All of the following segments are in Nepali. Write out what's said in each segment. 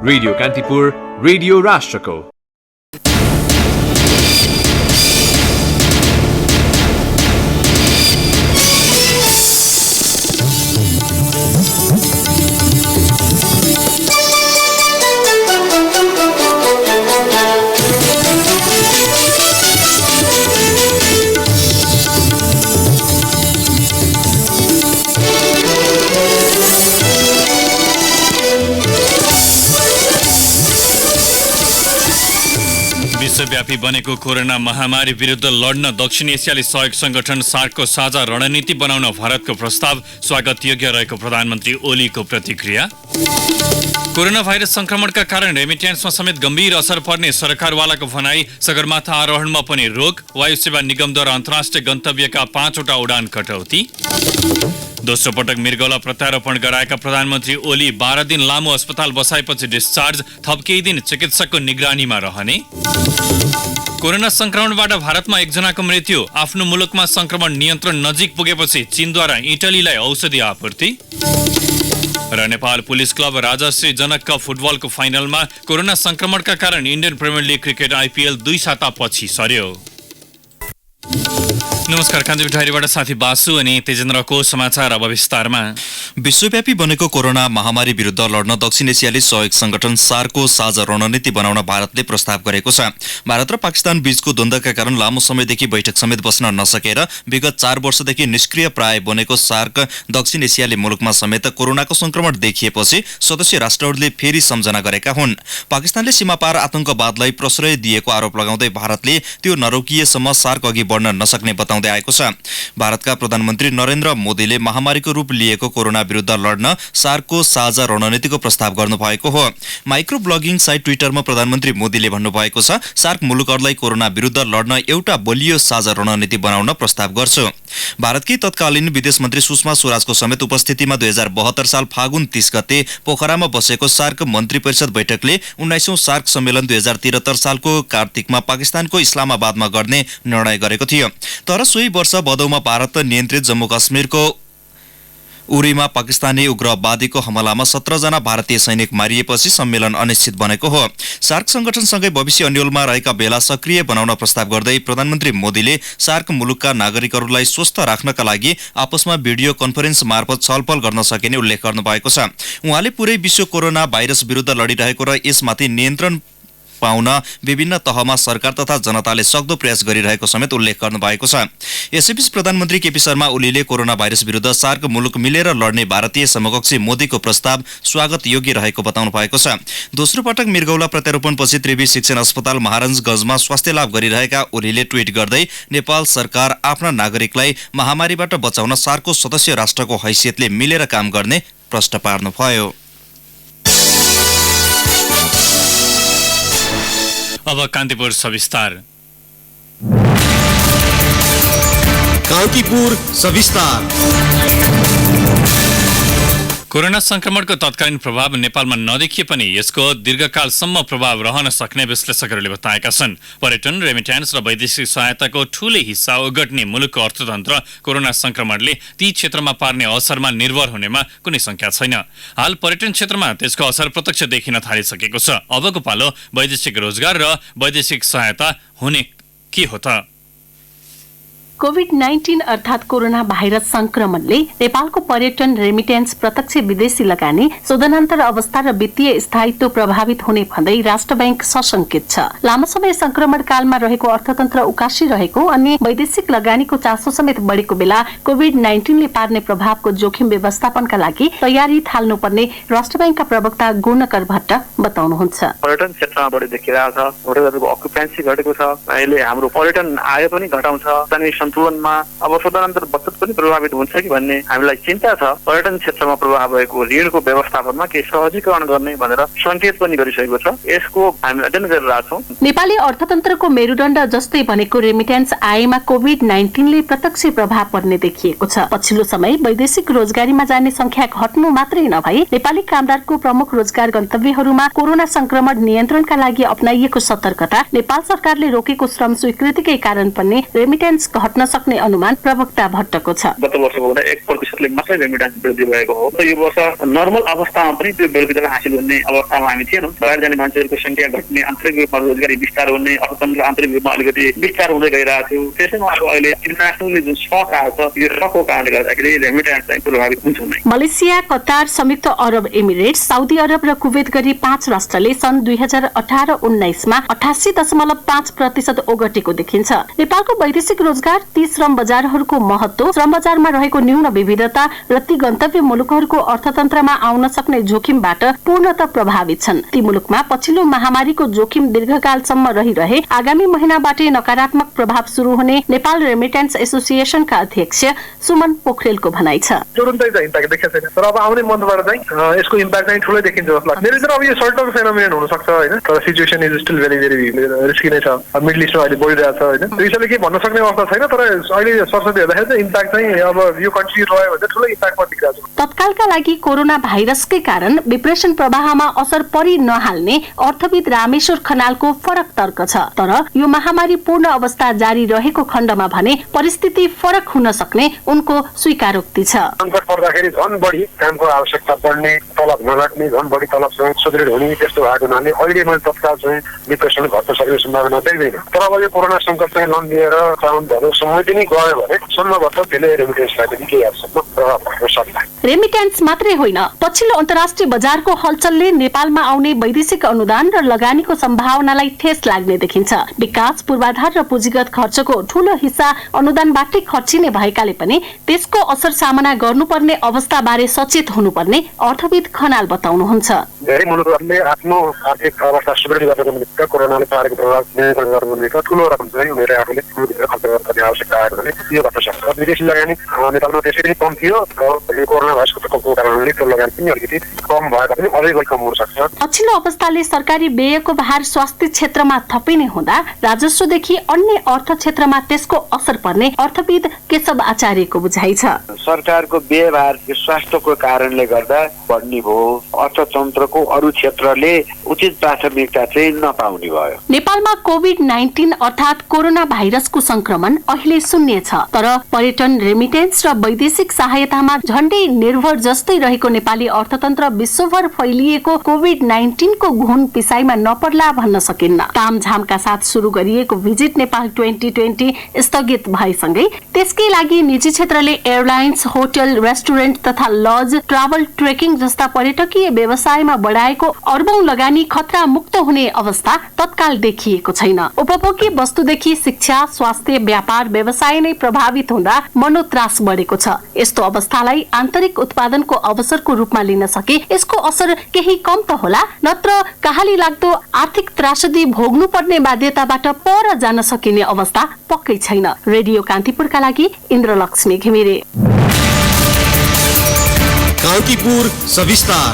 रेडियो कान्तिपुर, रेडियो राष्ट्रको। विश्वव्यापी बनेको कोरोना महामारी विरुद्ध लड्न दक्षिण एसियाली सहयोग संगठन सार्कको साझा रणनीति बनाउन भारतको प्रस्ताव स्वागत योग्य रहेको प्रधानमन्त्री ओलीको प्रतिक्रिया। कोरोना भाइरस संक्रमणका कारण रेमिट्यान्समा समेत गम्भीर असर पर्ने सरकारवालाको भनाई। सगरमाथा आरोहणमा पनि रोक। वायु सेवा निगमद्वारा अन्तर्राष्ट्रिय गन्तव्यका 5 वटा उडान कटौती। दोस्रो पटक मृगौला प्रत्यारोपण गराएका प्रधानमन्त्री ओली 12 दिन लामो अस्पताल बसाएपछि डिस्चार्ज। थप केही दिन चिकित्सकको निगरानीमा रहने। कोरोना संक्रमणबाट भारतमा एकजनाको मृत्यु। आफ्नो मुलुकमा संक्रमण नियन्त्रण नजिक पुगेपछि चीनद्वारा इटलीलाई औषधि आपूर्ति। र नेपाल पुलिस क्लब राजश्री जनक कप फुटबलको फाइनलमा कोरोना संक्रमणका कारण Indian premier league cricket IPL 2 साता पछि सर्यो। नमस्कार, कान्तिपुर डायरीबाट साथी बासु अनि तेजेन्द्रको समाचार अब विस्तारमा। विश्वव्यापी बनेको कोरोना महामारी विरुद्ध लड्न दक्षिण एसियाली सहयोग संगठन सार्कको साझा रणनीति बनाउन भारतले प्रस्ताव गरेको छ। भारत र पाकिस्तान बीचको द्वन्द्वका कारण लामो समयदेखि बैठक समेत बस्न नसकेर विगत 4 वर्षदेखि निष्क्रिय प्राय बनेको सार्क दक्षिण एसियाली मुलुकमा समेत कोरोनाको संक्रमण देखिएपछि सदस्य राष्ट्रहरूले फेरि सम्झना गरेका हुन्। पाकिस्तानले सीमापार आतंकवादलाई प्रश्रय दिएको आरोप लगाउँदै भारतले त्यो नरोकिएसम्म सार्क अघि बढ्न नसक्ने बताउँदै आएको छ। भारतका प्रधानमन्त्री नरेन्द्र मोदीले महामारीको रूप लिएको कोरोना विरुद्ध लड्न सार्कको साझा रणनीतिको प्रस्ताव गर्नुभएको हो। माइक्रो ब्लगिङ साइट ट्विटरमा प्रधानमन्त्री मोदीले भन्नुभएको छ, सार्क मुलुकहरूलाई कोरोना विरुद्ध लड्न एउटा बलियो साझा रणनीति बनाउन प्रस्ताव गर्छु। भारतकी तत्कालीन विदेश मन्त्री सुषमा स्वराजको समेत उपस्थितिमा 2072 साल फागुन 30 गते पोखरामा बसेको सार्क मन्त्री परिषद बैठकले 19औं सार्क सम्मेलन 2073 सालको कार्तिकमा पाकिस्तानको इस्लामाबादमा गर्ने निर्णय गरेको थियो। तर सोही वर्ष भदौमा भारत नियन्त्रित जम्मू काश्मीरको उरीमा पाकिस्तानी उग्रवादीको हमलामा 17 जना भारतीय सैनिक मारिएपछि सम्मेलन अनिश्चित बनेको हो। सार्क संगठनसँगै भविष्य अन्यलमा रहेका बेला सक्रिय बनाउन प्रस्ताव गर्दै प्रधानमन्त्री मोदीले सार्क मुलुकका नागरिकहरूलाई स्वस्थ राख्नका लागि आपसमा भिडियो कन्फरेन्स मार्फत छलफल गर्न सकिने उल्लेख गर्नुभएको छ। उहाँले पुरै विश्व कोरोना भाइरस विरुद्ध लडिरहेको र यसमाथि नियन्त्रण पाउन विभिन्न तहमा सरकार तथा जनताले सक्दो प्रयास गरिरहेको समेत उल्लेख गर्नुभएको छ। यसैबीच प्रधानमन्त्री केपी शर्मा ओलीले कोरोना भाइरस विरुद्ध सार्क मुलुक मिलेर लड्ने भारतीय समकक्षी मोदीको प्रस्ताव स्वागत योग्य रहेको बताउनु भएको छ। दोस्रो पटक मृगौला प्रत्यारोपणपछि त्रिवी शिक्षण अस्पताल महाराजगंजमा स्वास्थ्य लाभ गरिरहेका ओलीले ट्वीट गर्दै नेपाल सरकार आफ्ना नागरिकलाई महामारीबाट बचाउन सार्कको सदस्य राष्ट्रको हैसियतले मिलेर काम गर्ने प्रश्न पार्नुभयो। अब कान्तिपुर सविस्तार। कान्तिपुर सविस्तार। कोरोना संक्रमणको तत्कालीन प्रभाव नेपालमा नदेखिए पनि यसको दीर्घकालसम्म प्रभाव रहन सक्ने विश्लेषकहरूले बताएका छन्। पर्यटन, रेमिट्यान्स र वैदेशिक सहायताको ठूलै हिस्सा ओगट्ने मुलुकको अर्थतन्त्र कोरोना संक्रमणले ती क्षेत्रमा पार्ने असरमा निर्भर हुनेमा कुनै शंका छैन। हाल पर्यटन क्षेत्रमा त्यसको असर प्रत्यक्ष देखिन थालिसकेको छ। अबको पालो वैदेशिक रोजगार र वैदेशिक सहायता हुने के हो त? कोभिड-19 अर्थात कोरोना भाइरस संक्रमणले नेपालको पर्यटन, रेमिट्यान्स, प्रत्यक्ष विदेशी लगानी, शोधनान्तर अवस्था र वित्तीय स्थायित्व प्रभावित हुने भन्दै राष्ट्र बैंक सशंकित छ। लामो समय संक्रमण कालमा रहेको अर्थतन्त्र उकासिरहेको अनि वैदेशिक लगानीको चासो समेत बढेको बेला कोभिड-19 ले पार्ने प्रभावको जोखिम व्यवस्थापनका लागि तयारी थाल्नुपर्ने राष्ट्र बैंकका प्रवक्ता गुणकर भट्ट बताउनुहुन्छ। पर्यटन क्षेत्रमा बढी देखिरहेको छ। होटलहरूको अकुपेन्सी घटेको छ। अहिले हाम्रो पर्यटन आय पनि घटाउँछ। सन्तुलनमा अब शोधनान्तर बचत पनि प्रभावित हुन्छ कि भन्ने हामीलाई चिन्ता छ। पर्यटन क्षेत्रमा प्रभाव भएको ऋणको व्यवस्थापनमा केही सहजीकरण गर्ने भनेर सङ्केत पनि गरिसकेको छ। यसको हामी अध्ययन गरिरहेछौँ। नेपाली अर्थतन्त्रको मेरुदण्ड जस्तै भनेको रेमिट्यान्स आयमा कोभिड-19 ले प्रत्यक्ष प्रभाव पर्ने देखिएको छ। पछिल्लो समय वैदेशिक रोजगारीमा जाने संख्या घट्नु मात्रै नभई नेपाली कामदारको प्रमुख रोजगार गन्तव्यहरूमा कोरोना संक्रमण नियन्त्रणका लागि अपनाइएको सतर्कता, नेपाल सरकारले रोकेको श्रम स्वीकृतिकै कारण पनि रेमिट्यान्स घट्न सक्ने अनुमान प्रवक्ता भट्टको छ। गत वर्षको भन्दा 1%ले मात्रै रेमिटेन्स वृद्धि भएको हो। यो वर्ष नर्मल अवस्थामा पनि त्यो वृद्धि हासिल हुने अवस्थामा हामी थिएनौँ। बाहिर जाने मान्छेहरूको संख्या घट्ने, आन्तरिक रूपमा रोजगारी विस्तार हुने, अर्थतन्त्र आन्तरिक रूपमा अलिकति विस्तार हुँदै गइरहेको थियो। त्यसैमा अब अहिले इन्टरनेसनली जुन सक आएको छ, यो सकको कारणले गर्दाखेरि रेमिटेन्स चाहिँ प्रभावित हुन्छ नै। मलेसिया, कतार, संयुक्त अरब एमिरेट्स, साउदी अरब र कुवेत गरी 5 राष्ट्रले सन् 2018-19 मा 88.5% ओगटेको देखिन्छ। नेपालको वैदेशिक रोजगार, ती श्रम बजारहरूको महत्व, श्रम बजारमा रहेको न्यून विविधता र ती गन्तव्य मुलुकहरूको अर्थतन्त्रमा आउन सक्ने जोखिमबाट पूर्णतः प्रभावित छन्। ती मुलुकमा पछिल्लो महामारीको जोखिम दीर्घकालसम्म रहिरहे आगामी महिनाबाटै नकारात्मक प्रभाव सुरु हुने नेपाल रेमिटेन्स एसोसिएसनका अध्यक्ष सुमन पोखरेलको भनाइ छ। तुरुन्तै चाहिँ इम्प्याक्ट देखेको छैन, तर अब आउने मन्थबाट चाहिँ यसको इम्प्याक्ट चाहिँ ठुलै देखिन्छ जस्तो लाग्छ। मेरो अब यो सर्ट टर्म फेनोमेनन हुन सक्छ हैन, तर situation is still very very risky नै छ। मिडल इस्टमा अहिले बढिरहेको छ हैन, त्यसैले के भन्न सक्ने अवस्था छैन, तर अहिले सरस्वती हेर्दाखेरि चाहिँ इम्प्याक्ट चाहिँ अब यो कन्टिन्यू रह्यो भने ठुलो इम्प्याक्ट पर्न दिइरहेको छ। तत्कालका लागि कोरोना भाइरसकै कारण डिप्रेसन प्रवाहमा असर परि नहाल्ने अर्थविद रामेश्वर खनालको फरक तर्क छ। तर यो महामारी पूर्ण अवस्था जारी रहेको खण्डमा भने परिस्थिति फरक हुन सक्ने उनको स्वीकारोक्ति छ। सङ्कट पर्दाखेरि झन् बढी कामको आवश्यकता बढ्ने, तलब नलाग्ने, झन् बढी तलबसँग सुदृढ हुने, त्यस्तो भएको हुनाले अहिले मैले तत्काल चाहिँ डिप्रेसन घट्न सक्ने सम्भावना देख्दैन। तर अब यो कोरोना सङ्कट चाहिँ लम्बिएर साउनभर समय पनि गयो भने सम्भवतः त्यसले रेमिटेन्सलाई पनि केही हदसम्म प्रभाव पर्न सक्छ। रेमिटेन्स मात्रै होइन, पछिल्लो अन्तर्राष्ट्रिय बजारको हलचलले नेपालमा आउने वैदेशिक अनुदान र लगानीको सम्भावनालाई ठेस लाग्ने देखिन्छ। विकास, पूर्वाधार र पुँजीगत खर्चको ठूलो हिस्सा अनुदानबाटै खर्चिने भएकाले पनि त्यसको असर सामना गर्नुपर्ने अवस्थाबारे सचेत हुनुपर्ने अर्थविद खनाल बताउनुहुन्छ। धेरै मुलुकहरूले आफ्नो आर्थिक अवस्था सुदृढ गर्नको निमित्त कोरोनाले पारेको प्रभाव नियन्त्रण गर्नको निमित्त ठुलो रकम चाहिँ उनीहरू आफूले खर्च गर्ने आवश्यकता आयो भने यो गर्न सक्छ। विदेशी लगानी नेपालमा त्यसरी कम थियो, यो कोरोना भाइरसको कारणले त्यो लगानी पनि अलिकति कम भए तापनि अझै बढी कम हुन सक्छ। पछिल्लो अवस्थाले सरकारी व्ययको भार स्वास्थ्य क्षेत्रमा थपिने हुँदा राजस्वदेखि अन्य अर्थ क्षेत्रमा त्यसको असर पर्ने अर्थविद केशव आचार्यको बुझाइ छ। सरकारको व्ययभार स्वास्थ्यको कारणले गर्दा बढ्ने भयो, अर्थतन्त्रको अरू क्षेत्रले उचित प्राथमिकता चाहिँ नपाउने भयो। नेपालमा कोभिड-19 अर्थात् कोरोना भाइरसको संक्रमण अहिले शून्य छ, तर पर्यटन, रेमिटेन्स र वैदेशिक सहायतामा झण्डै निर्भर जस्तै रहेको नेपाली अर्थतन्त्र विश्वभर फैलिएको कोभिड-19 को घुन पिसाइमा नपर्ला भन्न सकिन्न। तामझामका साथ सुरु गरिएको भिजिट नेपाल 2020 स्थगित भएसँगै त्यसकै लागि निजी क्षेत्रले एयरलाइन्स, होटल, रेस्टुरेन्ट तथा लज, ट्राभल, ट्रेकिङ जस्ता पर्यटकीय व्यवसायमा बढाएको अर्बौं लगानी खतरा मुक्त हुने अवस्था तत्काल देखिएको छैन। उपभोग्य वस्तुदेखि शिक्षा, स्वास्थ्य, व्यापार, व्यवसाय नै प्रभावित हुँदा मनोत्रास बढेको छ। यस्तो अवस्थालाई आन्तरिक उत्पादनको अवसरको रूपमा लिन सके यसको असर केही कम त होला, नत्र कहाली लाग्दो आर्थिक त्रासदी भोग्नु पर्ने बाध्यताबाट पर जान सकिने अवस्था पक्कै छैन। रेडियो कान्तिपुरका लागि इन्द्रलक्ष्मी घिमिरे। कान्तिपुर सविस्तार।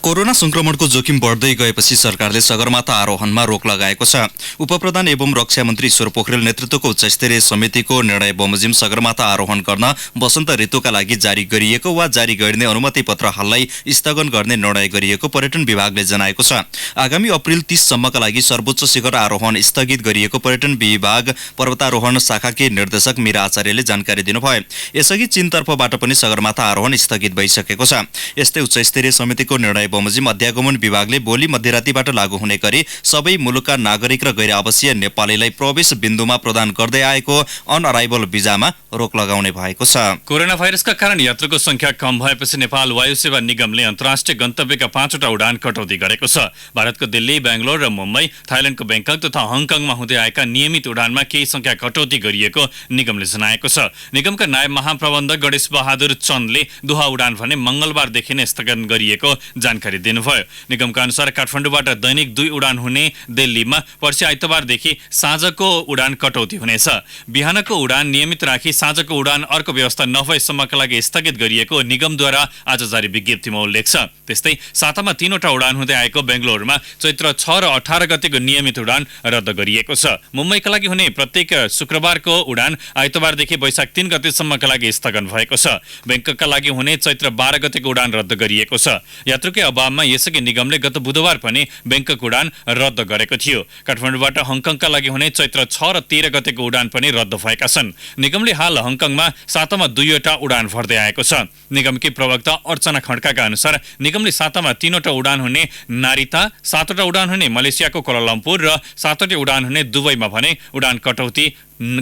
कोरोना संक्रमणको जोखिम बढ्दै गएपछि सरकारले सगरमाथा आरोहणमा रोक लगाएको छ। उपप्रधान एवं रक्षा मन्त्री ईश्वर पोखरेल नेतृत्वको उच्चस्तरीय समितिको निर्णय बमोजिम सगरमाथा आरोहण गर्न वसन्त ऋतुका लागि जारी गरिएको वा जारी गरिने अनुमति पत्र हाललाई स्थगन गर्ने निर्णय गरिएको पर्यटन विभागले जनाएको छ। आगामी अप्रिल 30 सम्मका लागि सर्वोच्च शिखर आरोहण स्थगित गरिएको पर्यटन विभाग पर्वतारोहण शाखाकी निर्देशक मीरा आचार्यले जानकारी दिनुभयो। यसअघि चीनतर्फबाट पनि सगरमाथा आरोहण स्थगित भइसकेको छ। यस्तै उच्चस्तरीय समितिको निर्णय बमोजिम अध्यागमन विभागले भोलि मध्यरातीबाट लागू हुने गरी सबै मुलुकका नागरिक र गैर आवासीय नेपालीलाई प्रवेश बिन्दुमा प्रदान गर्दै आएको अन अराइभल भिजामा रोक लगाउने भएको छ। कोरोना भाइरसका कारण यात्रुको संख्या कम भएपछि नेपाल वायु सेवा निगमले अन्तर्राष्ट्रिय गन्तव्यका 5वटा उडान कटौती गरेको छ। भारतको दिल्ली, बेंगलोर र मुम्बई, थाइल्याण्डको ब्याङ्कक तथा हङकङमा हुँदै आएका नियमित उडानमा केही संख्या कटौती गरिएको निगमले जनाएको छ। निगमका नायब महाप्रबन्धक गणेश बहादुर चन्दले दोहा उडान भने मंगलबारदेखि नै स्थगन गरिएको जानकारी दिनुभयो। निगमका अनुसार काठमाडौँबाट दैनिक 2 उडान हुने दिल्लीमा पर्सि आइतबारदेखि साँझको उडान कटौती हुनेछ। बिहानको उडान नियमित राखी साँझको उडान अर्को व्यवस्था नभएसम्मका लागि स्थगित गरिएको निगमद्वारा आज जारी विज्ञप्तिमा उल्लेख छ। त्यस्तै सातामा 3वटा उडान हुँदै आएको बेंगलोरमा चैत्र 6 र 18 गतेको नियमित उडान रद्द गरिएको छ। मुम्बईका लागि हुने प्रत्येक शुक्रबारको उडान आइतबारदेखि वैशाख 3 गतेसम्मका लागि स्थगन भएको छ। बैंककका लागि हुने चैत्र 12 गतेको उडान रद्द गरिएको छ। यात्रुकै दबावमा यसअघि निगमले गत बुधबार पनि बैंकक उडान रद्द गरेको थियो। काठमाडौँबाट हङकङका लागि हुने चैत्र 6 र 13 गतेको उडान पनि रद्द भएका छन्। निगमले हाल हङकङमा सातामा 2वटा उडान भर्दै आएको छ। निगमकी प्रवक्ता अर्चना खड्काका अनुसार निगमले सातामा 3वटा उडान हुने नारिता, 7वटा उडान हुने मलेसियाको कोलालम्पुर र 7वटा उडान हुने दुबईमा भने उडान कटौती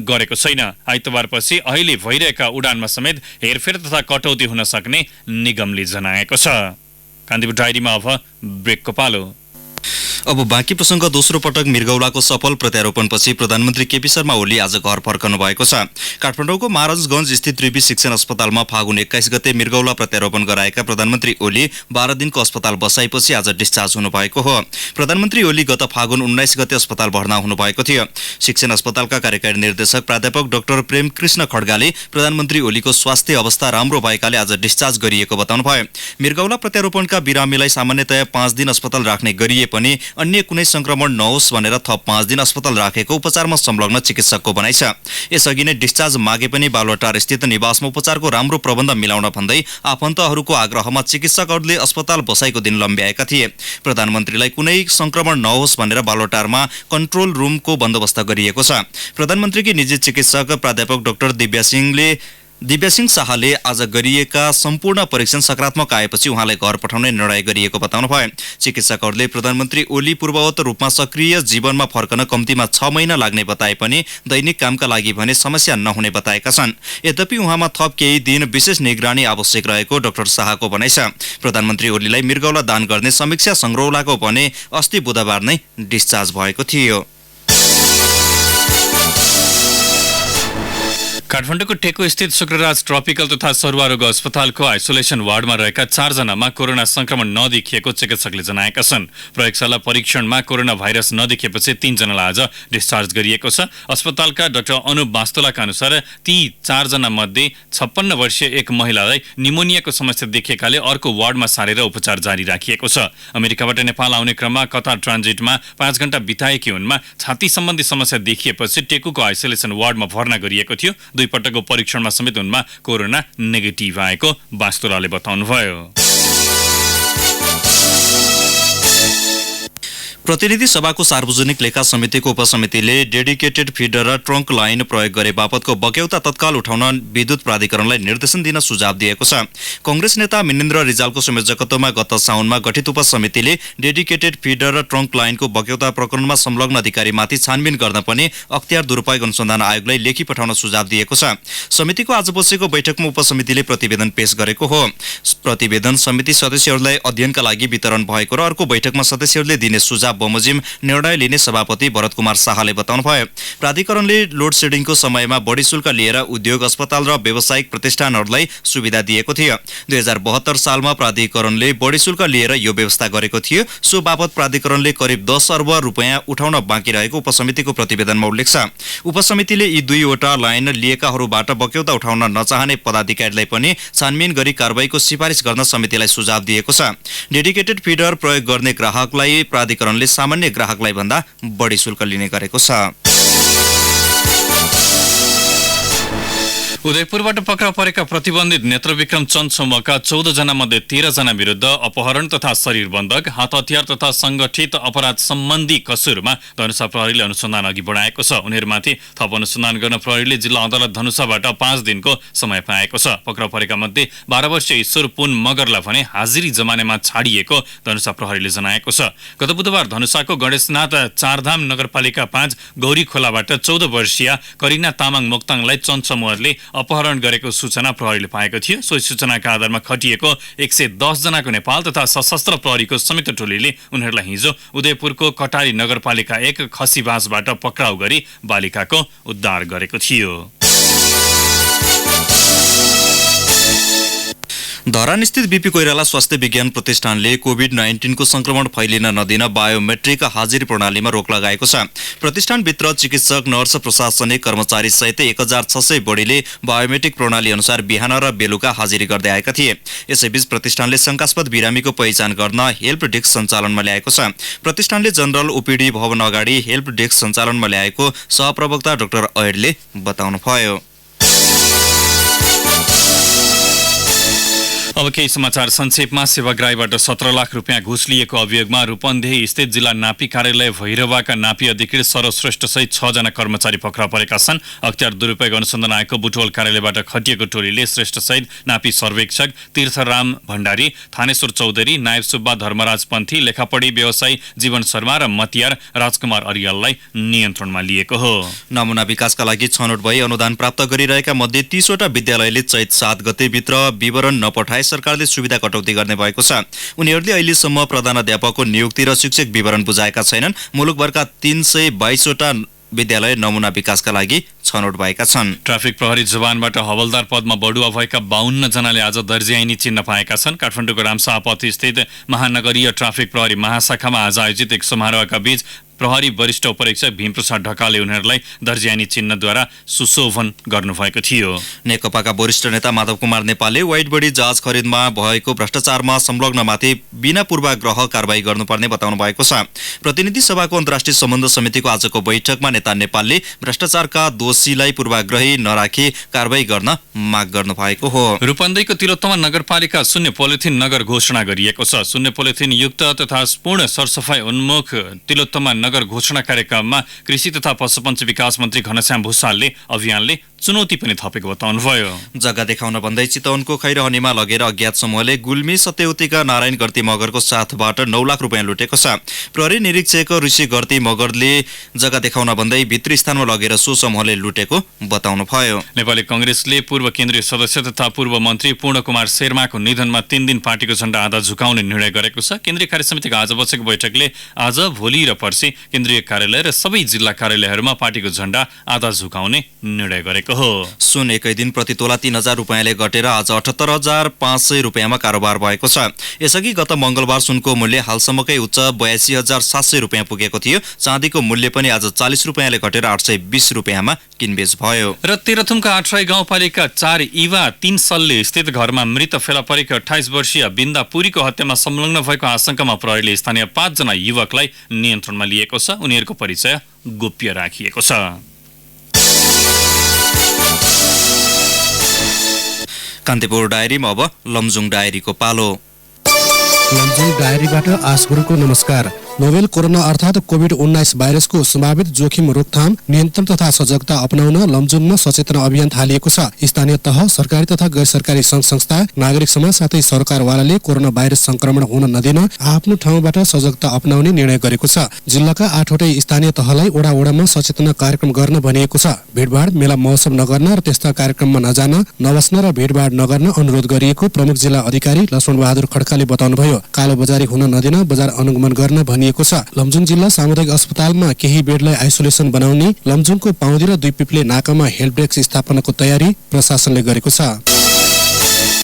गरेको छैन। आइतबारपछि अहिले भइरहेका उडानमा समेत हेरफेर तथा कटौती हुन सक्ने निगमले जनाएको छ। कान्तिपुर डायरीमा अब ब्रेकको पालो। अब बाँकी प्रसङ्ग। दोस्रो पटक मृगौलाको सफल प्रत्यारोपणपछि प्रधानमन्त्री केपी शर्मा ओली आज घर फर्कनु भएको छ। काठमाडौँको महाराजगञ्ज स्थित त्रिवी शिक्षण अस्पतालमा फागुन 21 गते मृगौला प्रत्यारोपण गराएका प्रधानमन्त्री ओली 12 दिनको अस्पताल बसाएपछि आज डिस्चार्ज हुनुभएको हो। प्रधानमन्त्री ओली गत फागुन 19 गते अस्पताल भर्ना हुनुभएको थियो। शिक्षण अस्पतालका कार्यकारी निर्देशक प्राध्यापक डाक्टर प्रेम कृष्ण खड्गाले प्रधानमन्त्री ओलीको स्वास्थ्य अवस्था राम्रो भएकाले आज डिस्चार्ज गरिएको बताउनुभयो। मृगौला प्रत्यारोपणका बिरामीलाई सामान्यतया 5 दिन अस्पताल राख्ने गरिए पनि अन्य कुनै संक्रमण नहोस् भनेर थप 5 दिन अस्पताल राखेको उपचारमा संलग्न चिकित्सकको भनाइ छ। यसअघि नै डिस्चार्ज मागे पनि बालुवाटार स्थित निवासमा उपचारको राम्रो प्रबन्ध मिलाउन भन्दै आफन्तहरूको आग्रहमा चिकित्सकहरूले अस्पताल बसाइको दिन लम्ब्याएका थिए। प्रधानमन्त्रीलाई कुनै संक्रमण नहोस् भनेर बालुवाटारमा कन्ट्रोल रुमको बन्दोबस्त गरिएको छ। प्रधानमन्त्रीकी निजी चिकित्सक प्राध्यापक डाक्टर दिव्या सिंह शाहले आज गरिएका सम्पूर्ण परीक्षण सकारात्मक आएपछि उहाँलाई घर पठाउने निर्णय गरिएको बताउनुभयो। चिकित्सकहरूले प्रधानमन्त्री ओली पूर्ववत रूपमा सक्रिय जीवनमा फर्कन कम्तीमा 6 महिना लाग्ने बताए पनि दैनिक कामका लागि भने समस्या नहुने बताएका छन्। यद्यपि उहाँमा थप केही दिन विशेष निगरानी आवश्यक रहेको डाक्टर शाहको भनाइ छ। प्रधानमन्त्री ओलीलाई मृगौला दान गर्ने समीक्षा संग्रौलाको भने अस्ति बुधबार नै डिस्चार्ज भएको थियो। काठमाडौँको टेको स्थित शुक्रराज ट्रपिकल तथा सरुवा रोग अस्पतालको आइसोलेसन वार्डमा रहेका 4 जनामा कोरोना संक्रमण नदेखिएको चिकित्सकले जनाएका छन्। प्रयोगशाला परीक्षणमा कोरोना भाइरस नदेखिएपछि 3 जनालाई आज डिस्चार्ज गरिएको छ। अस्पतालका डाक्टर अनुप बास्तोलाका अनुसार ती 4 जना मध्ये 56 वर्षीय एक महिलालाई निमोनियाको समस्या देखिएकाले अर्को वार्डमा सारेर उपचार जारी राखिएको छ। अमेरिकाबाट नेपाल आउने क्रममा कतार ट्रान्जिटमा 5 घण्टा बिताएकी उनमा छाती सम्बन्धी समस्या देखिएपछि टेकुको आइसोलेसन वार्डमा भर्ना गरिएको थियो। 2 पटकको परीक्षणमा समेत उनमा कोरोना नेगेटिभ आएको बास्तोलाले बताउनुभयो। प्रतिनिधि सभाको सार्वजनिक लेखा समितिको उपसमितिले डेडिकेटेड फिडर र ट्रङ्क लाइन प्रयोग गरे बापतको बक्यौता तत्काल उठाउन विद्युत प्राधिकरणलाई निर्देशन दिन सुझाव दिएको छ। कांग्रेस नेता मिनेन्द्र रिजालको संयोजकत्वमा गत साउनमा गठित उपसमितिले डेडिकेटेड फिडर र ट्रङ्क लाइनको बक्यौता प्रकरणमा संलग्न अधिकारीमाथि छानबिन गर्न पनि अख्तियार दुरुपयोग अनुसन्धान आयोगलाई लेखी पठाउन सुझाव दिएको छ। समितिको आज बसेको बैठकमा उपसमितिले प्रतिवेदन पेश गरेको हो। प्रतिवेदन समिति सदस्यहरूलाई अध्ययनका लागि वितरण भएको र अर्को बैठकमा सदस्यहरूले दिने सुझाव बमोजिम निर्णय लिने सभापति भरत कुमार शाहले बताउनुभयो। प्राधिकरणले लोड सेडिङको समयमा बढी शुल्क लिएर उद्योग, अस्पताल र व्यावसायिक प्रतिष्ठानहरूलाई सुविधा दिएको थियो। 2072 सालमा प्राधिकरणले बढी शुल्क लिएर यो व्यवस्था गरेको थियो। सो बापत प्राधिकरणले करिब 10 अर्ब रुपैयाँ उठाउन बाँकी रहेको उपसमितिको प्रतिवेदनमा उल्लेख छ। उपसमितिले यी 2वटा लाइन लिएकाहरूबाट बक्यौता उठाउन नचाहने पदाधिकारीलाई पनि छानबिन गरी कारबाहीको सिफारिस गर्न समितिलाई सुझाव दिएको छ। डेडिकेटेड फिडर प्रयोग गर्ने ग्राहकलाई प्राधिकरणले सामान्य ग्राहकलाई भन्दा बढी शुल्क लिने गरेको छ। उदयपुरबाट पक्राउ परेका प्रतिबन्धित नेत्रविक्रम चन्द समूहका 14 जना मध्ये 13 जना विरुद्ध अपहरण तथा शरीर बन्धक, हात हतियार तथा संगठित अपराध सम्बन्धी कसुरमा धनुषा प्रहरीले अनुसन्धान अघि बढाएको छ। उनीहरूमाथि थप अनुसन्धान गर्न प्रहरीले जिल्ला अदालत धनुषाबाट 5 दिनको समय पाएको छ। पक्राउ परेका मध्ये 12 वर्षीय ईश्वर पुन मगरलाई भने हाजिरी जमानेमा छाडिएको धनुषा प्रहरीले जनाएको छ। गत बुधबार धनुषाको गणेशनाथ चारधाम नगरपालिका 5 गौरी खोलाबाट 14 वर्षीय करिना तामाङ मोक्ताङलाई चन्द समूहले अपहरण गरेको सूचना प्रहरीले पाएको थियो। सोही सूचनाका आधारमा खटिएको 110 जनाको नेपाल तथा सशस्त्र प्रहरीको संयुक्त टोलीले उनीहरूलाई हिजो उदयपुरको कटारी नगरपालिका 1 खसीबासबाट पक्राउ गरी बालिकाको उद्धार गरेको थियो। धरानस्थित बीपी कोइराला स्वास्थ्य विज्ञान प्रतिष्ठानले कोभिड-19 को संक्रमण फैलिन नदिन बायोमेट्रिक हाजिरी प्रणालीमा रोक लगाएको छ। प्रतिष्ठानभित्र चिकित्सक, नर्स, प्रशासनिक कर्मचारी सहित 1600 बढीले बायोमेट्रिक प्रणाली अनुसार बिहान र बेलुका हाजिरी गर्दै आएका थिए। यसैबीच प्रतिष्ठानले शंकास्पद बिरामीको पहिचान गर्न हेल्प डेस्क सञ्चालनमा ल्याएको छ। प्रतिष्ठानले जनरल ओपीडी भवन अगाडि हेल्प डेस्क सञ्चालनमा ल्याएको सहप्रवक्ता डाक्टर ऐडले बताउनुभयो। अब केही समाचार संक्षेपमा। सेवाग्राहीबाट 17 लाख रुपियाँ घुस लिएको अभियोगमा रूपन्देही स्थित जिल्ला नापी कार्यालय भैरवाका नापी अधिकृत सरश्रेष्ठ सहित 6 जना कर्मचारी पक्राउ परेका छन्। अख्तियार दुरुपयोग अनुसन्धान आयोगको बुटवल कार्यालयबाट खटिएको टोलीले श्रेष्ठ सहित नापी सर्वेक्षक तीर्थराम भण्डारी, थानेश्वर चौधरी, नायब सुब्बा धर्मराज पन्थी, लेखापढी व्यवसायी जीवन शर्मा र मतियार राजकुमार अरियाललाई नियन्त्रणमा लिएको हो। नमुना विकासका लागि छनौट भई अनुदान प्राप्त गरिरहेका मध्ये 30 वटा विद्यालयले चैत 7 गतेभित्र विवरण नपठाए सरकारले सुविधा कटौती गर्ने भएको छ। उनीहरूले अहिलेसम्म प्रधानाध्यापकको नियुक्ति र शिक्षक विवरण बुझाएका छैनन्। मुलुकभरका 322 वटा विद्यालय नमुना विकासका लागि छनौट भएका छन्। ट्राफिक प्रहरी जवानबाट हवलदार पदमा बढुवा भएका 52 जनाले आज दर्जी ऐनी चिन्ह पाएका छन्। काठमाडौँको रामशाहपथ स्थित महानगरीय ट्राफिक प्रहरी महाशाखामा आज आयोजित एक समारोहका बीच प्रहरी वरिष्ठ उपरीक्षक भीमप्रसाद ढकालले उनीहरूलाई दर्जियानी चिन्हद्वारा सुशोभन गर्नुभएको थियो। नेकपाका वरिष्ठ नेता माधव कुमार नेपालले व्हाइट बडी जहाज खरिदमा भएको भ्रष्टाचारमा संलग्नमाथि बिना पूर्वाग्रह कारबाही गर्नुपर्ने बताउनु भएको छ। प्रतिनिधि सभाको अन्तर्राष्ट्रिय सम्बन्ध समितिको आजको बैठकमा नेता नेपालले भ्रष्टाचारका दोषीलाई पूर्वाग्रही नराखी कारबाही गर्न माग गर्नु भएको हो। रूपन्देहीको तिलोत्तमा नगरपालिका शून्य पोलिथिन नगर घोषणा गरिएको छ। शून्य पोलिथिन युक्त तथा पूर्ण सरसफाई उन्मुख तिलोत्तमा नगर घोषणा कार्यक्रममा कृषि तथा पशुपन्छी विकास मन्त्री घनश्याम भुसालले अभियानले चुनौती पनि थपेको बताउनुभयो। जग्गा देखाउन भन्दै चितवनको खैरहनीमा लगेर अज्ञात समूहले गुल्मी सत्यवतीका नारायण गर्ती मगरको साथबाट 9 लाख रुपियाँ लुटेको छ। प्रहरी निरीक्षक ऋषि गर्ती मगरले जग्गा देखाउन भन्दै भित्री स्थानमा लगेर सो समूहले लुटेको बताउनुभयो। नेपाली कांग्रेसले पूर्व केन्द्रीय सदस्य तथा पूर्व मन्त्री पूर्ण कुमार शेर्माको निधनमा 3 दिन पार्टीको झण्डा आधा झुकाउने निर्णय गरेको छ। केन्द्रीय कार्य समितिको आज बसेको बैठकले आज, भोलि र पर्सि केन्द्रीय कार्यालय र सबै जिल्ला कार्यालयहरूमा पार्टीको झण्डा आधा झुकाउने निर्णय गरेको हो। सुन एकै दिन प्रति तोला 3,000 रुपियाँले घटेर आज 78,500 रुपियाँमा कारोबार भएको छ। यसअघि गत मंगलबार सुनको मूल्य हालसम्मकै उच्च 82,700 रुपियाँ पुगेको थियो। चाँदीको मूल्य पनि आज 40 रुपियाँले घटेर 820 रुपियाँमा किनबेच भयो। र तेह्रथुमका 8 गाउँपालिका 4 इवा 3 सल्ले स्थित घरमा मृत फेला परेको 28 वर्षीय बिन्दा पुरीको हत्यामा संलग्न भएको आशंकामा प्रहरीले स्थानीय 5 जना युवकलाई नियन्त्रणमा लिएको छ। उनीहरूको परिचय गोप्य राखिएको छ। कान्तिपुर डायरीमा अब लमजुङ डायरीको पालो। लमजुङ डायरीबाट आश गुरुको नमस्कार। नोभेल कोरोना अर्थात कोभिड-19 भाइरसको सम्भावित जोखिम रोकथाम, नियन्त्रण तथा सजगता अपनाउन लमजुङमा सचेतना अभियान थालिएको छ। स्थानीय तह, सरकारी तथा गैर सरकारी संघ संस्था, नागरिक समाज साथै सरकारवालाले कोरोना भाइरस संक्रमण हुन नदिन आफ्नो ठाउँबाट सजगता अपनाउने निर्णय गरेको छ। जिल्लाका 8वटै स्थानीय तहलाई वडा-वडामा सचेतना कार्यक्रम गर्न भनिएको छ। भिडभाड, मेला महोत्सव नगर्न र त्यस्ता कार्यक्रममा नजान, नबस्न र भिडभाड नगर्न अनुरोध गरिएको प्रमुख जिल्ला अधिकारी लक्ष्मण बहादुर खड्काले बताउनुभयो। कालो बजारी हुन नदिन बजार अनुगमन गर्न भनिएको छ। लमजुङ जिल्ला सामुदायिक अस्पतालमा केही बेडलाई आइसोलेसन बनाउने, लमजुङको पाउदी र 2 पिप्ले नाकामा हेल्प डेस्क स्थापनाको तयारी प्रशासनले गरेको छ।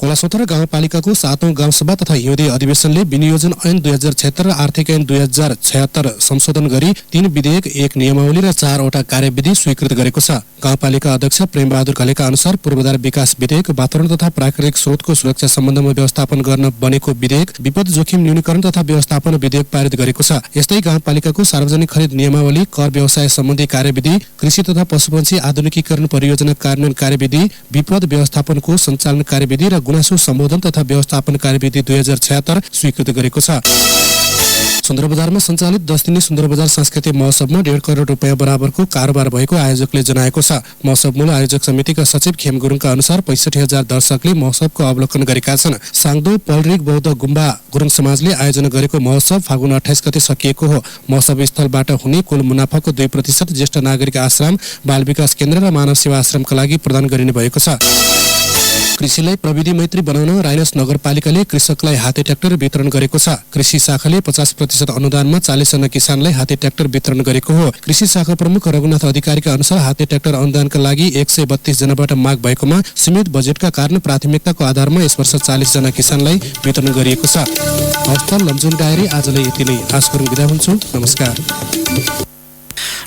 खोलासोतर गाउँपालिकाको 7औं गाउँसभा तथा हिउँदे अधिवेशनले विनियोजन ऐन 2076 र आर्थिक ऐन 2076 संशोधन गरी 3 विधेयक, 1 नियमावली र 4 वटा कार्यविधि स्वीकृत गरेको छ। गाउँपालिका अध्यक्ष प्रेमबहादुर घलेका अनुसार पूर्वाधार विकास विधेयक, वातावरण तथा प्राकृतिक स्रोतको सुरक्षा सम्बन्धमा व्यवस्थापन गर्न बनेको विधेयक, विपद जोखिम न्यूनीकरण तथा व्यवस्थापन विधेयक पारित गरेको छ। यस्तै गाउँपालिकाको सार्वजनिक खरिद नियमावली, कर व्यवसाय सम्बन्धी कार्यविधि, कृषि तथा पशुपन्छी आधुनिकीकरण परियोजना कार्यान्वयन कार्यविधि, विपद व्यवस्थापनको सञ्चालन कार्यविधि र गुनासो सम्बोधन तथा व्यवस्थापन कार्यविधि 2076 स्वीकृत गरेको छ। सुन्दरबजारमा सञ्चालित 10 दिने सुन्दरबजार सांस्कृतिक महोत्सवमा 1.5 करोड रुपियाँ बराबरको कारोबार भएको आयोजकले जनाएको छ। महोत्सव मूल आयोजक समितिका सचिव खेम गुरुङका अनुसार 65,000 दर्शकले महोत्सवको अवलोकन गरेका छन्। साङदो पलरिक बौद्ध गुम्बा गुरुङ समाजले आयोजना गरेको महोत्सव फागुन 28 गते सकिएको हो। महोत्सव स्थलबाट हुने कुल मुनाफाको 2% ज्येष्ठ नागरिक आश्रम, बाल विकास केन्द्र र मानव सेवा आश्रमका लागि प्रदान गरिने भएको छ। कृषिलाई प्रविधि मैत्री बनाउन राइनस नगरपालिकाले कृषकलाई हाते ट्र्याक्टर वितरण गरेको छ। कृषि शाखाले 50% अनुदानमा 40 जना किसानलाई हाते ट्र्याक्टर वितरण गरेको हो। कृषि शाखा प्रमुख रघुनाथ अधिकारीका अनुसार हाते ट्र्याक्टर अनुदानका लागि 132 जनाबाट माग भएकोमा सीमित बजेटका कारण प्राथमिकताको आधारमा यस वर्ष 40 जना किसानलाई वितरण गरिएको छ। हस्ता लमजुङ डायरी आजलाई यति नै। आश गरौँ बिदा हुन्छु। नमस्कार।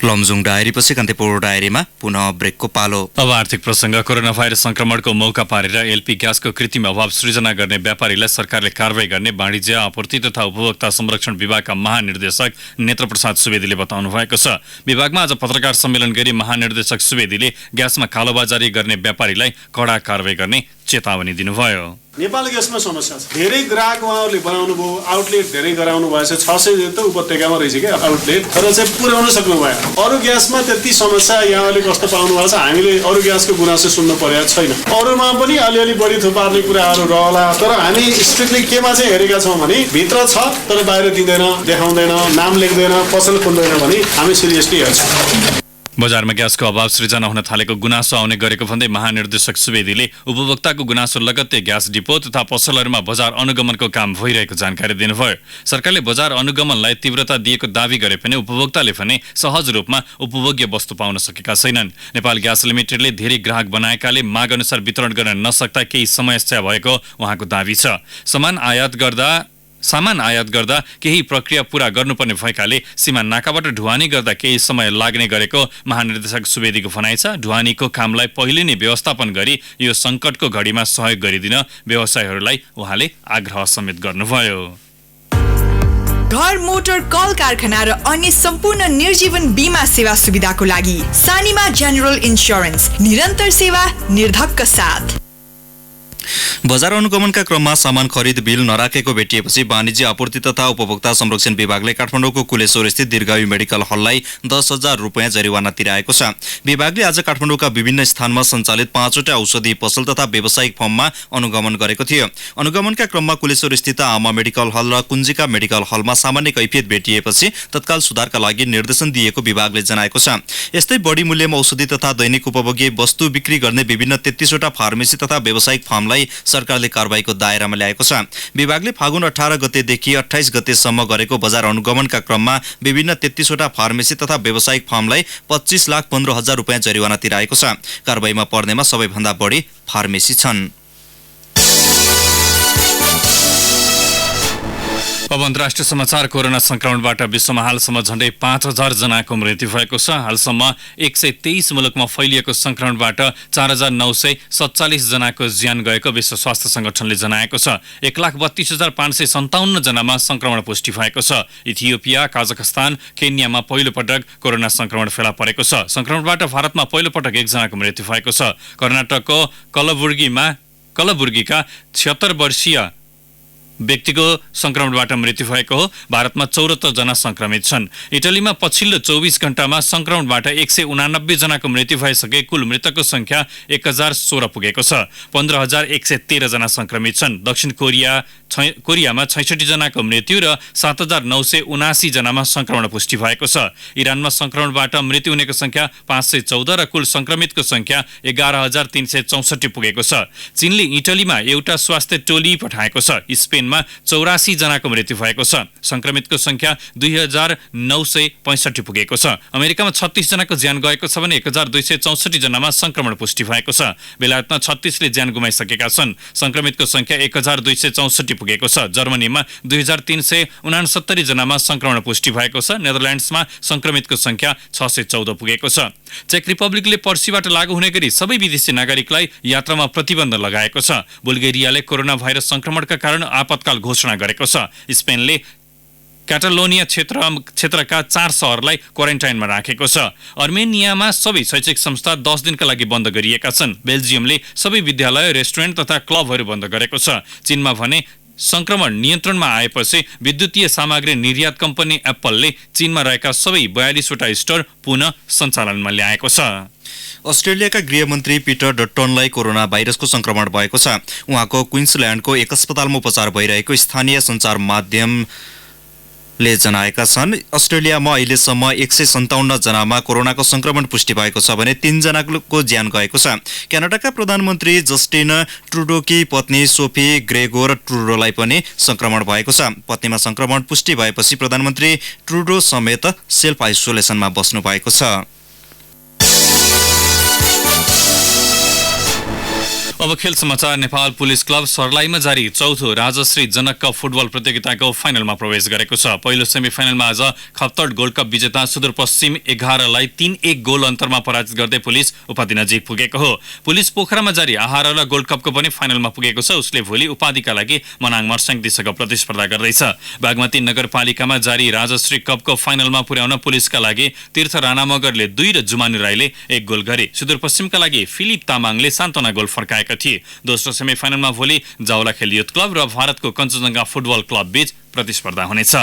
लमजुङ डायरीपछि कान्तिपुर डायरीमा पुनः ब्रेकको पालो। अब आर्थिक प्रसङ्ग। कोरोना भाइरस संक्रमणको मौका पारेर एलपी ग्यासको कृत्रिम अभाव सृजना गर्ने व्यापारीलाई सरकारले कारबाही गर्ने वाणिज्य आपूर्ति तथा उपभोक्ता संरक्षण विभागका महानिर्देशक नेत्रप्रसाद सुवेदीले बताउनु भएको छ। विभागमा आज पत्रकार सम्मेलन गरी महानिर्देशक सुवेदीले ग्यासमा कालोबाजारी गर्ने व्यापारीलाई कडा कारबाही गर्ने चेतावनी दिनुभयो। नेपाल ग्यासमा समस्या छ, धेरै ग्राहक उहाँहरूले बनाउनु भयो, आउटलेट धेरै गराउनु भएछ, 600 त उपत्यकामा रहेछ क्या आउटलेट, तर चाहिँ पुर्याउन सक्नु भएन। अरू ग्यासमा त्यति समस्या यहाँले कस्तो पाउनु भएको छ, हामीले अरू ग्यासको गुनासो सुन्नु परेको छैन। अरूमा पनि अलिअलि बढी थुपार्ने कुराहरू रहला, तर हामी स्ट्रिक्टली केमा चाहिँ हेरेका छौँ भने भित्र छ तर बाहिर दिँदैन, देखाउँदैन, नाम लेख्दैन, पसल खोल्दैन भने हामी सिरियसली हेर्छौँ। बजारमा ग्यासको अभाव सृजना हुन थालेको गुनासो आउने गरेको भन्दै महानिर्देशक सुवेदीले उपभोक्ताको गुनासो लगत्तै ग्यास डिपो तथा पसलहरूमा बजार अनुगमनको काम भइरहेको जानकारी दिनुभयो। सरकारले बजार अनुगमनलाई तीव्रता दिएको दावी गरे पनि उपभोक्ताले भने सहज रूपमा उपभोग्य वस्तु पाउन सकेका छैनन्। नेपाल ग्यास लिमिटेडले धेरै ग्राहक बनाएकाले माग अनुसार वितरण गर्न नसक्दा केही समस्या भएको उहाँको दावी छ। सामान आयात गर्दा केही प्रक्रिया पूरा गर्नुपर्ने भएकाले सीमा नाकाबाट ढुवानी गर्दा केही समय लाग्ने गरेको महानिर्देशक सुवेदीको भनाइ छ। ढुवानीको कामलाई पहिले नै व्यवस्थापन गरी यो सङ्कटको घडीमा सहयोग गरिदिन व्यवसायीहरूलाई उहाँले आग्रह समेत गर्नुभयो। घर, मोटर, कल कारखाना र अन्य सम्पूर्ण निर्जीवन बीमा सेवा सुविधाको लागि सानिमा जेनरल इन्स्योरेन्स, निरन्तर सेवा, निर्धक्क साथ। बजार अनुगमनका क्रममा सामान खरिद बिल नराखेको भेटिएपछि वाणिज्य आपूर्ति तथा उपभोक्ता संरक्षण विभागले काठमाडौँको कुलेश्वर स्थित दीर्घायु मेडिकल हललाई 10,000 रुपियाँ जरिवाना तिराएको छ। विभागले आज काठमाडौँका विभिन्न स्थानमा सञ्चालित 5वटा औषधि पसल तथा व्यावसायिक फर्ममा अनुगमन गरेको थियो। अनुगमनका क्रममा कुलेश्वर स्थित आमा मेडिकल हल र कुञ्जिका मेडिकल हलमा सामान्य कैफियत भेटिएपछि तत्काल सुधारका लागि निर्देशन दिएको विभागले जनाएको छ। यस्तै बढी मूल्यमा औषधि तथा दैनिक उपभोग्य वस्तु बिक्री गर्ने विभिन्न 33वटा फार्मेसी तथा व्यावसायिक फर्मलाई सरकारले कारबाहीको दायरामा ल्याएको छ। विभागले फागुन 18 गतेदेखि 28 गतेसम्म गरेको बजार अनुगमनका क्रममा विभिन्न 33वटा फार्मेसी तथा व्यावसायिक फर्मलाई 25,15,000 रुपियाँ जरिवाना तिराएको छ। कारबाहीमा पर्नेमा सबैभन्दा बढी फार्मेसी छन्। अब अन्तर्राष्ट्रिय समाचार। कोरोना संक्रमणबाट विश्वमा हालसम्म झण्डै 5,000 जनाको मृत्यु भएको छ। हालसम्म 123 मुलुकमा फैलिएको संक्रमणबाट 4,947 जनाको ज्यान गएको विश्व स्वास्थ्य संगठनले जनाएको छ। 1,32,557 जनामा संक्रमण पुष्टि भएको छ। इथियोपिया, काजाखस्तान, केन्यामा पहिलो पटक कोरोना संक्रमण फेला परेको छ। संक्रमणबाट भारतमा पहिलो पटक 1 जनाको मृत्यु भएको छ। कर्नाटकको कलबुर्गीका 76 वर्षीय व्यक्तिको संक्रमणबाट मृत्यु भएको हो। भारतमा 74 जना संक्रमित छन्। इटलीमा पछिल्लो 24 घण्टामा संक्रमणबाट 189 जनाको मृत्यु भइसके कुल मृतकको संख्या 1,016 पुगेको छ। 15,113 जना संक्रमित छन्। दक्षिण कोरियामा 66 जनाको मृत्यु र 7,979 जनामा संक्रमण पुष्टि भएको छ। इरानमा संक्रमणबाट मृत्यु हुनेको संख्या 514 र कुल संक्रमितको संख्या 11,364 पुगेको छ। चीनले इटलीमा एउटा स्वास्थ्य टोली पठाएको छ। स्पेनमा 84 जनाको मृत्यु भएको छ। संक्रमितको संख्या 2,965 पुगेको छ। अमेरिकामा 36 जनाको ज्यान गएको छ भने 1,264 जनामा संक्रमण पुष्टि भएको छ। बेलायतमा 36 ले ज्यान गुमाइसकेका छन्। संक्रमितको संख्या 1,264 पुगेको छ। जर्मनीमा 2,369 जनामा संक्रमण पुष्टि भएको छ। नेदरल्यान्ड्समा संक्रमितको संख्या 614 पुगेको छ। चेक रिपब्लिकले पर्सीबाट लागू हुने गरी सबै विदेशी नागरिकलाई यात्रामा प्रतिबन्ध लगाएको छ। बुल्गेरियाले कोरोना भाइरस संक्रमणका कारण आपतकाल घोषणा गरेको छ। स्पेनले क्याटालोनिया क्षेत्रका 4 शहरलाई क्वारेन्टाइनमा राखेको छ। अर्मेनियामा सबै शैक्षिक संस्था 10 दिनका लागि बन्द गरिएका छन्। बेल्जियमले सबै विद्यालय, रेस्टुरेन्ट तथा क्लबहरू बन्द गरेको छ। चीनमा भने संक्रमण नियन्त्रणमा आएपछि विद्युतीय सामग्री निर्यात कम्पनी एप्पलले चीनमा रहेका सबै 42वटा स्टोर पुनः सञ्चालनमा ल्याएको छ। अस्ट्रेलियाका गृहमन्त्री पिटर डट्टनलाई कोरोना भाइरसको संक्रमण भएको छ। उहाँको क्विन्सल्यान्डको एक अस्पतालमा उपचार भइरहेको स्थानीय सञ्चार माध्यमले जनाएका छन्। अस्ट्रेलियामा अहिलेसम्म 157 जनामा कोरोनाको संक्रमण पुष्टि भएको छ भने 3 जनाको ज्यान गएको छ। क्यानाडाका प्रधानमन्त्री जस्टिन ट्रुडोकी पत्नी सोफी ग्रेगोर ट्रुडोलाई पनि संक्रमण भएको छ। पत्नीमा संक्रमण पुष्टि भएपछि प्रधानमन्त्री ट्रुडो समेत सेल्फ आइसोलेसनमा बस्नु भएको छ। अब खेल समाचार। नेपाल पुलिस क्लब सर्लाहीमा जारी चौथो राजश्री जनक कप फुटबल प्रतियोगिताको फाइनलमा प्रवेश गरेको छ। पहिलो सेमिफाइनलमा आज खप्तड गोल्ड कप विजेता सुदूरपश्चिम 11लाई 3-1 गोल अन्तरमा पराजित गर्दै पुलिस उपाधि नजिक पुगेको हो। पुलिस पोखरामा जारी आहारला गोल्ड कपको पनि फाइनलमा पुगेको छ। उसले भोलि उपाधिका लागि मनाङ मर्स्याङसँग प्रतिस्पर्धा गर्दैछ। बागमती नगरपालिकामा जारी राजश्री कपको फाइनलमा पुर्याउन पुलिसका लागि तीर्थ राणा मगरले 2 र जुमानी राईले 1 गोल गरे। सुदूरपश्चिमका लागि फिलिप तामाङले सान्तवना गोल फर्काएका थिए। दोस्रो सेमिफाइनलमा भोलि जावलाखेल युथ क्लब र भारतको कञ्चनजङ्घा फुटबल क्लब बीच प्रतिस्पर्धा हुनेछ।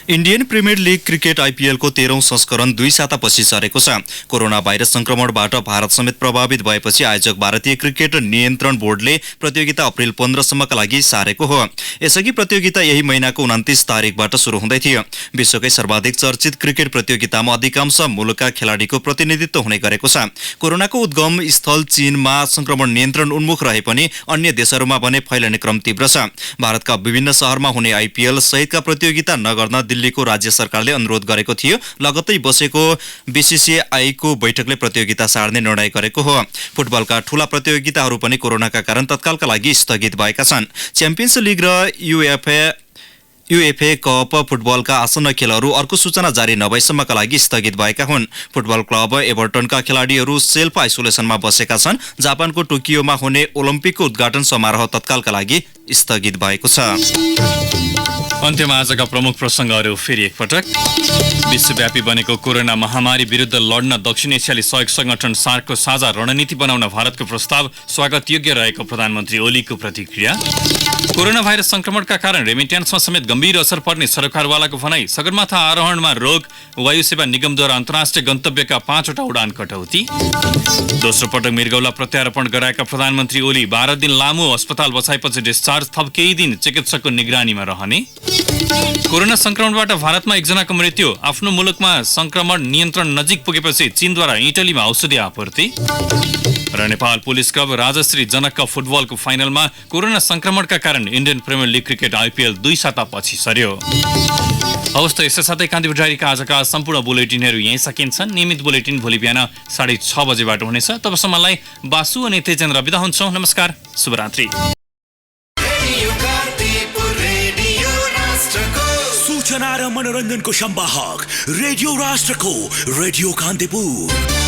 इन्डियन प्रिमियर लिग क्रिकेट आइपिएलको 13औं संस्करण 2 सातापछि सरेको छ। कोरोना भाइरस संक्रमणबाट भारत समेत प्रभावित भएपछि आयोजक भारतीय क्रिकेट नियन्त्रण बोर्डले प्रतियोगिता अप्रिल 15 सम्मका लागि सारेको हो। यसअघि प्रतियोगिता यही महिनाको 29 तारिकबाट सुरु हुँदै थियो। विश्वकै सर्वाधिक चर्चित क्रिकेट प्रतियोगितामा अधिकांश मुलुकका खेलाडीको प्रतिनिधित्व हुने गरेको छ। कोरोनाको उद्गम स्थल चीनमा संक्रमण नियन्त्रण उन्मुख रहे पनि अन्य देशहरूमा भने फैलिने क्रम तीव्र छ। भारतका विभिन्न शहरमा हुने आइपिएल सहितका प्रतियोगिता नगर्न दिल्लीको राज्य सरकारले अनुरोध गरेको थियो। लगत्तै बसेको बीसीसीआईको बैठकले प्रतियोगिता सार्ने निर्णय गरेको हो। फुटबलका ठूला प्रतियोगिताहरू पनि कोरोनाका कारण तत्कालका लागि स्थगित भएका छन्। च्याम्पियन्स लिग र युएफए कप फुटबलका आसन्न खेलहरू अर्को सूचना जारी नभएसम्मका लागि स्थगित भएका हुन्। फुटबल क्लब एभर्टनका खेलाडीहरू सेल्फ आइसोलेसनमा बसेका छन्। जापानको टोकियोमा हुने ओलम्पिकको उद्घाटन समारोह तत्कालका लागि स्थगित भएको छ। अन्त्यमा आजका प्रमुख प्रसङ्गहरू फेरि एकपटक। विश्वव्यापी बनेको कोरोना महामारी विरुद्ध लड्न दक्षिण एसियाली सहयोग संगठन सार्कको साझा रणनीति बनाउन भारतको प्रस्ताव स्वागतयोग्य रहेको प्रधानमन्त्री ओलीको प्रतिक्रिया। कोरोना भाइरस संक्रमणका कारण रेमिट्यान्समा समेत गम्भीर असर पर्ने सरकारवालाको भनाई। सगरमाथा आरोहणमा रोक वायु सेवा निगमद्वारा अन्तर्राष्ट्रिय गन्तव्यका 5वटा उडान कटौती। दोस्रो पटक मृगौला प्रत्यारोपण गराएका प्रधानमन्त्री ओली 12 दिन लामो अस्पताल बसाएपछि डिस्चार्ज, थप केही दिन चिकित्सकको निगरानीमा रहने। कोरोना संक्रमणबाट भारतमा एकजनाको मृत्यु। आफ्नो मुलुकमा संक्रमण नियन्त्रण नजिक पुगेपछि चीनद्वारा इटलीमा औषधि आपूर्ति। र नेपाल पुलिस क्लब राजश्री जनक कप फुटबलको फाइनलमा कोरोना संक्रमणका कारण Indian premier league cricket IPL 2 सातापछि सर्यो। हवस् त यसै साथै कान्तिपुर डायरीका आजका सम्पूर्ण बुलेटिनहरू यहीँ सकिन्छन्। नियमित बुलेटिन भोलि बिहान 6:30 बजेबाट हुनेछ। तबसम्मलाई बासु अनि तेजेन्द्र बिदा हुन्छौँ। नमस्कार, शुभरात्रि। सूचना र मनोरञ्जनको संवाहक रेडियो राष्ट्रको रेडियो कान्तिपुर।